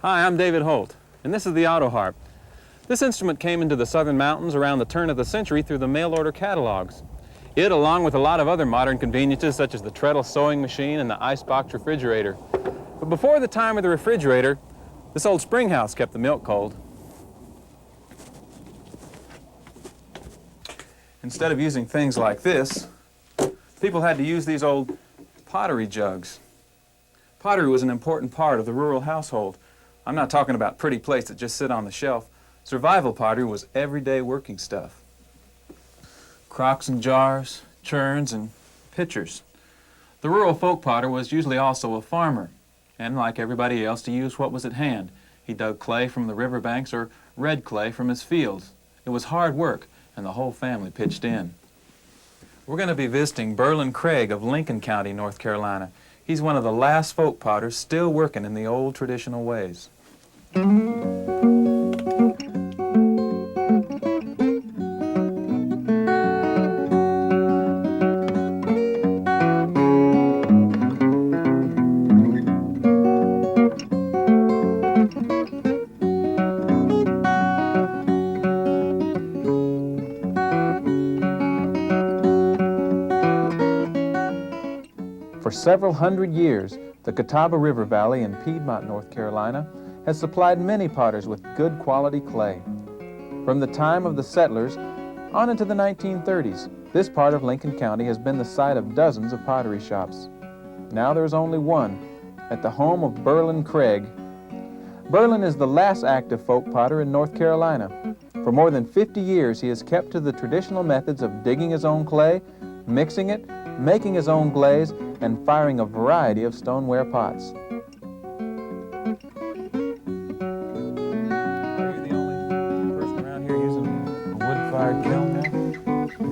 Hi, I'm David Holt, and this is the auto harp. This instrument came into the southern mountains around the turn of the century through the mail-order catalogs. It, along with a lot of other modern conveniences such as the treadle sewing machine and the icebox refrigerator. But before the time of the refrigerator, this old spring house kept the milk cold. Instead of using things like this, people had to use these old pottery jugs. Pottery was an important part of the rural household. I'm not talking about pretty plates that just sit on the shelf. Survival pottery was everyday working stuff. Crocks and jars, churns and pitchers. The rural folk potter was usually also a farmer, and like everybody else, to use what was at hand. He dug clay from the riverbanks or red clay from his fields. It was hard work, and the whole family pitched in. We're going to be visiting Burlon Craig of Lincoln County, North Carolina. He's one of the last folk potters still working in the old traditional ways. For several hundred years, the Catawba River Valley in Piedmont, North Carolina, has supplied many potters with good quality clay. From the time of the settlers on into the 1930s, this part of Lincoln County has been the site of dozens of pottery shops. Now there is only one, at the home of Burlon Craig. Burlon is the last active folk potter in North Carolina. For more than 50 years, he has kept to the traditional methods of digging his own clay, mixing it, making his own glaze, and firing a variety of stoneware pots. Are you the only person around here using a wood-fired kiln now?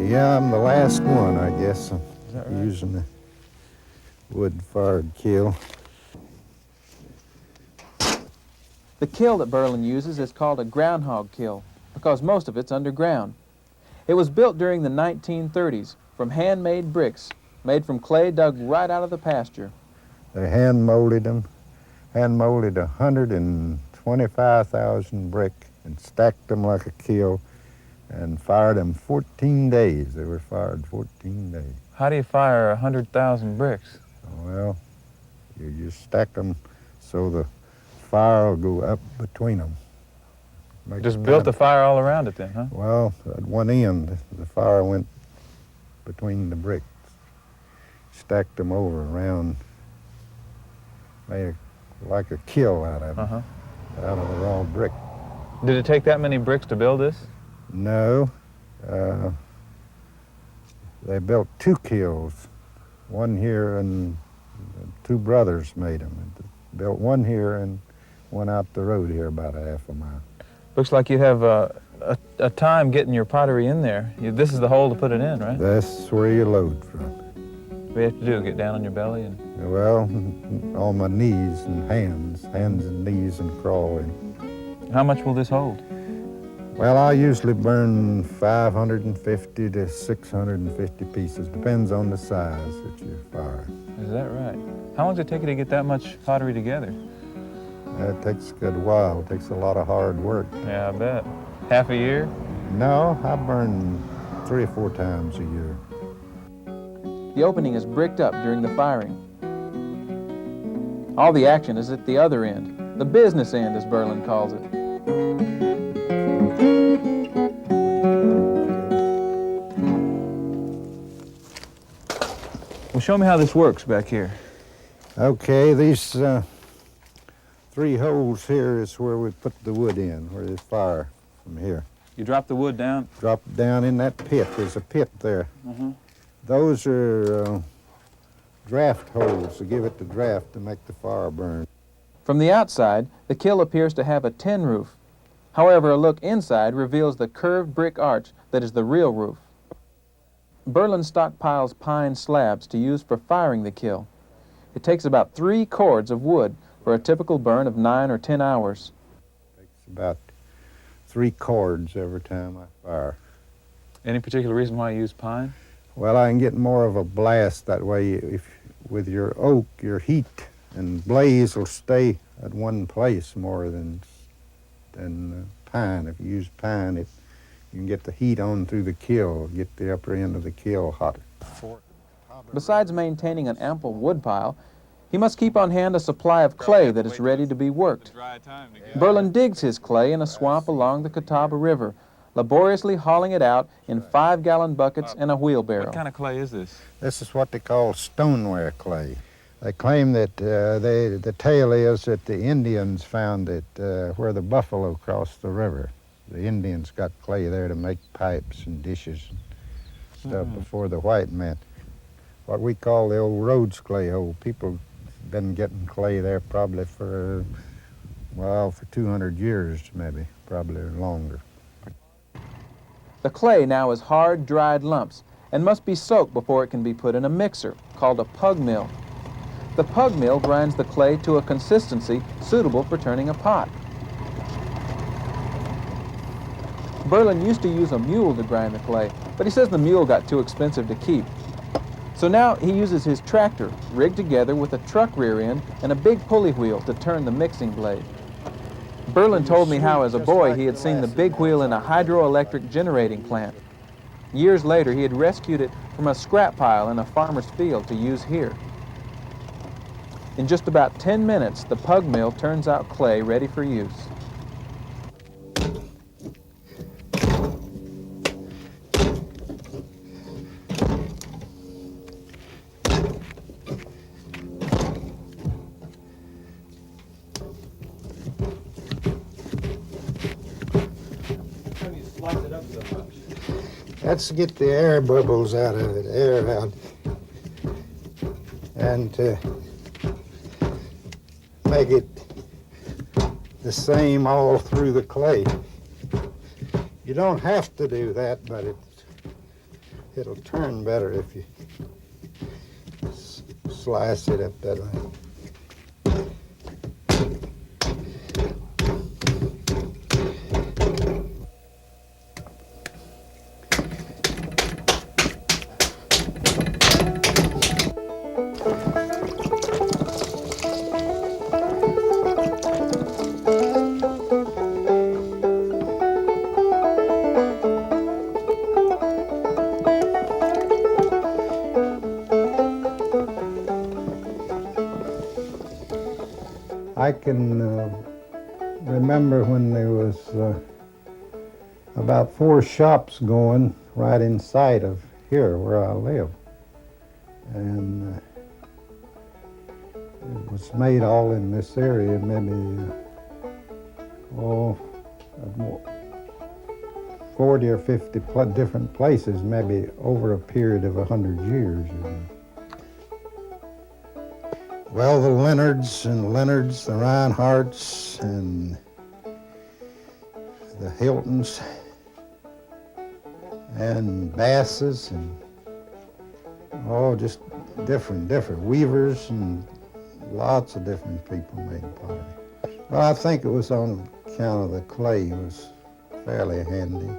Yeah, I'm the last one, I guess. Is that right? Using the wood-fired kiln. The kiln that Burlon uses is called a groundhog kiln because most of it's underground. It was built during the 1930s from handmade bricks made from clay dug right out of the pasture. They hand-molded them, hand-molded 125,000 brick and stacked them like a kiln and fired them 14 days. They were fired 14 days. How do you fire 100,000 bricks? Well, you just stack them so the fire will go up between them. Just built the fire all around it then, huh? Well, at one end, the fire went between the bricks. Stacked them over around, made like a kiln out of them, out of the raw brick. Did it take that many bricks to build this? No. They built two kilns, one here, and two brothers made them. Built one here and one out the road here about a half a mile. Looks like you have a time getting your pottery in there. This is the hole to put it in, right? That's where you load from. What do you have to do, get down on your belly? And Well, on my knees and hands and knees and crawl in. how much will this hold? Well, I usually burn 550 to 650 pieces. Depends on the size that you fire. Is that right? How long does it take you to get that much pottery together? It takes a good while. It takes a lot of hard work. Yeah, I bet. Half a year? No, I burn 3 or 4 times a year. The opening is bricked up during the firing. All the action is at the other end, the business end, as Burlon calls it. Well, show me how this works back here. Okay, these 3 holes here is where we put the wood in, where they fire from here. You drop the wood down? Drop it down in that pit. There's a pit there. Those are draft holes to give it the draft to make the fire burn. From the outside, the kiln appears to have a tin roof. However, a look inside reveals the curved brick arch that is the real roof. Burlon stockpiles pine slabs to use for firing the kiln. It takes about 3 cords of wood for a typical burn of 9 or 10 hours. It takes about 3 cords every time I fire. Any particular reason why you use pine? Well, I can get more of a blast that way. If with your oak, your heat and blaze will stay at one place more than pine. If you use pine, you can get the heat on through the kiln, get the upper end of the kiln hotter. Besides maintaining an ample wood pile, he must keep on hand a supply of clay that is ready to be worked. Burlon digs his clay in a swamp along the Catawba River, laboriously hauling it out in 5-gallon buckets and a wheelbarrow. What kind of clay is this? This is what they call stoneware clay. They claim that the tale is that the Indians found it where the buffalo crossed the river. The Indians got clay there to make pipes and dishes and stuff before the white man. What we call the old Rhodes clay hole. People been getting clay there probably for 200 years maybe, probably longer. The clay now is hard, dried lumps and must be soaked before it can be put in a mixer called a pug mill. The pug mill grinds the clay to a consistency suitable for turning a pot. Burlon used to use a mule to grind the clay, but he says the mule got too expensive to keep. So now he uses his tractor, rigged together with a truck rear end and a big pulley wheel to turn the mixing blade. Burlon told me how as a boy he had seen the big wheel in a hydroelectric generating plant. Years later he had rescued it from a scrap pile in a farmer's field to use here. In just about 10 minutes, the pug mill turns out clay ready for use. That's to get the air bubbles out of it, air out, and to make it the same all through the clay. You don't have to do that, but it'll turn better if you slice it up that way. I can remember when there was about 4 shops going right inside of here where I live. And it was made all in this area, maybe 40 or 50 different places, maybe over a period of 100 years. Well, the Leonards, the Reinhardts, and the Hiltons, and Basses, and just different weavers, and lots of different people made pottery. Well, I think it was on account of the clay. It was fairly handy.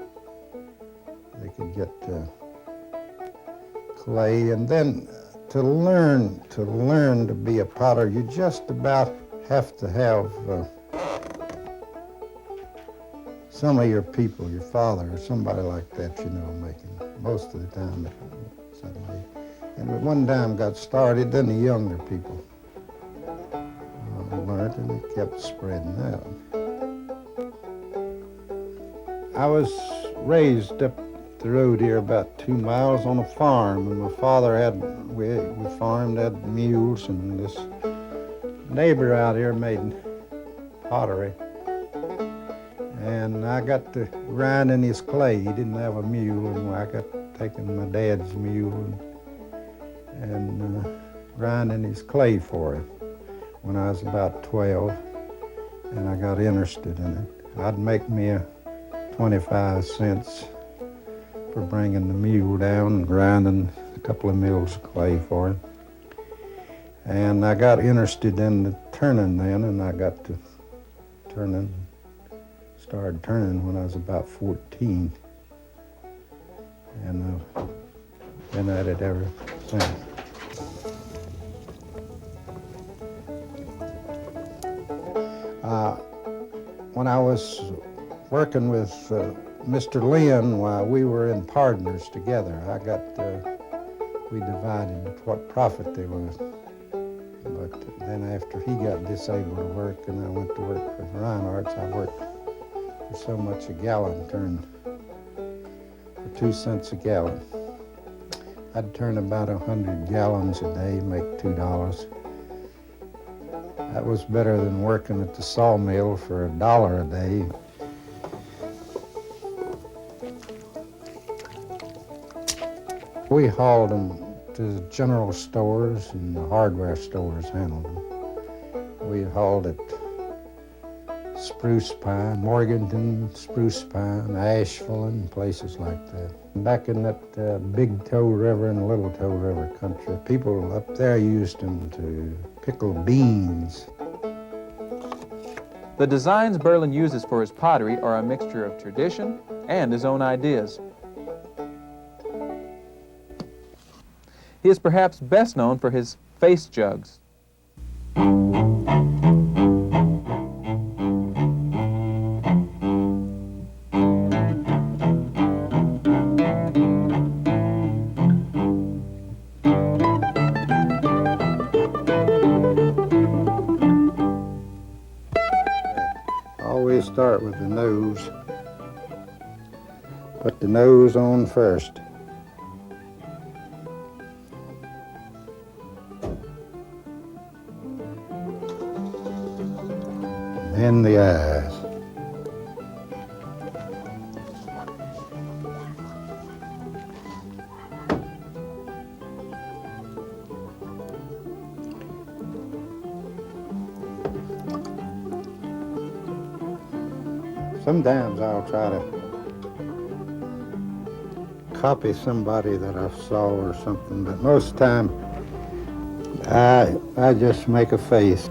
They could get clay, and then to learn to be a potter, you just about have to have some of your people, your father or somebody like that, making most of the time. And at one time got started, then the younger people learned, and it kept spreading out. I was raised up the road here about 2 miles on a farm, and my father we farmed, had mules, and this neighbor out here made pottery, and I got to grinding his clay. He didn't have a mule, and I got taking my dad's mule and grinding his clay for him when I was about 12, and I got interested in it. I'd make me 25 cents for bringing the mule down and grinding a couple of mills of clay for him. And I got interested in the turning then, and I got to started turning when I was about 14. And I've been at it ever since. When I was working with Mr. Lynn, while we were in partners together, we divided what profit there was. But then after he got disabled to work and I went to work for the Reinhardts, I worked for so much a gallon, turned for 2 cents a gallon. I'd turn about 100 gallons a day, make $2. That was better than working at the sawmill for $1 a day. We hauled them to the general stores, and the hardware stores handled them. We hauled it Spruce Pine, Morganton, Spruce Pine, Asheville, and places like that. Back in that Big Toe River and Little Toe River country, people up there used them to pickle beans. The designs Burlon uses for his pottery are a mixture of tradition and his own ideas. He is perhaps best known for his face jugs. Always start with the nose. Put the nose on first. And the eyes. Sometimes I'll try to copy somebody that I saw or something, but most of the time I just make a face.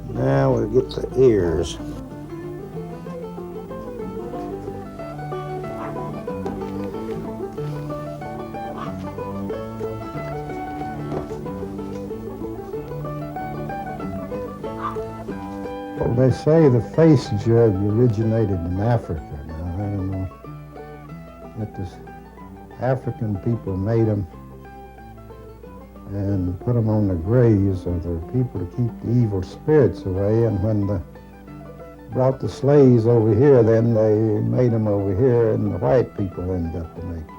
Now we'll get the ears. Well, they say the face jug originated in Africa. Now, I don't know, but the African people made them and put them on the graves of their people to keep the evil spirits away. And when they brought the slaves over here, then they made them over here, and the white people ended up to make them.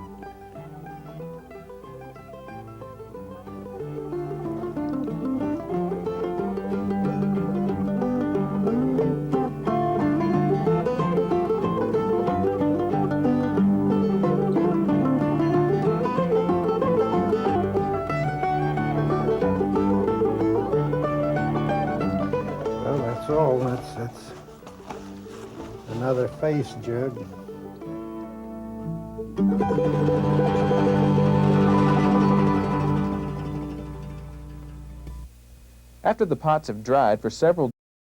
So that's another face jug. After the pots have dried for several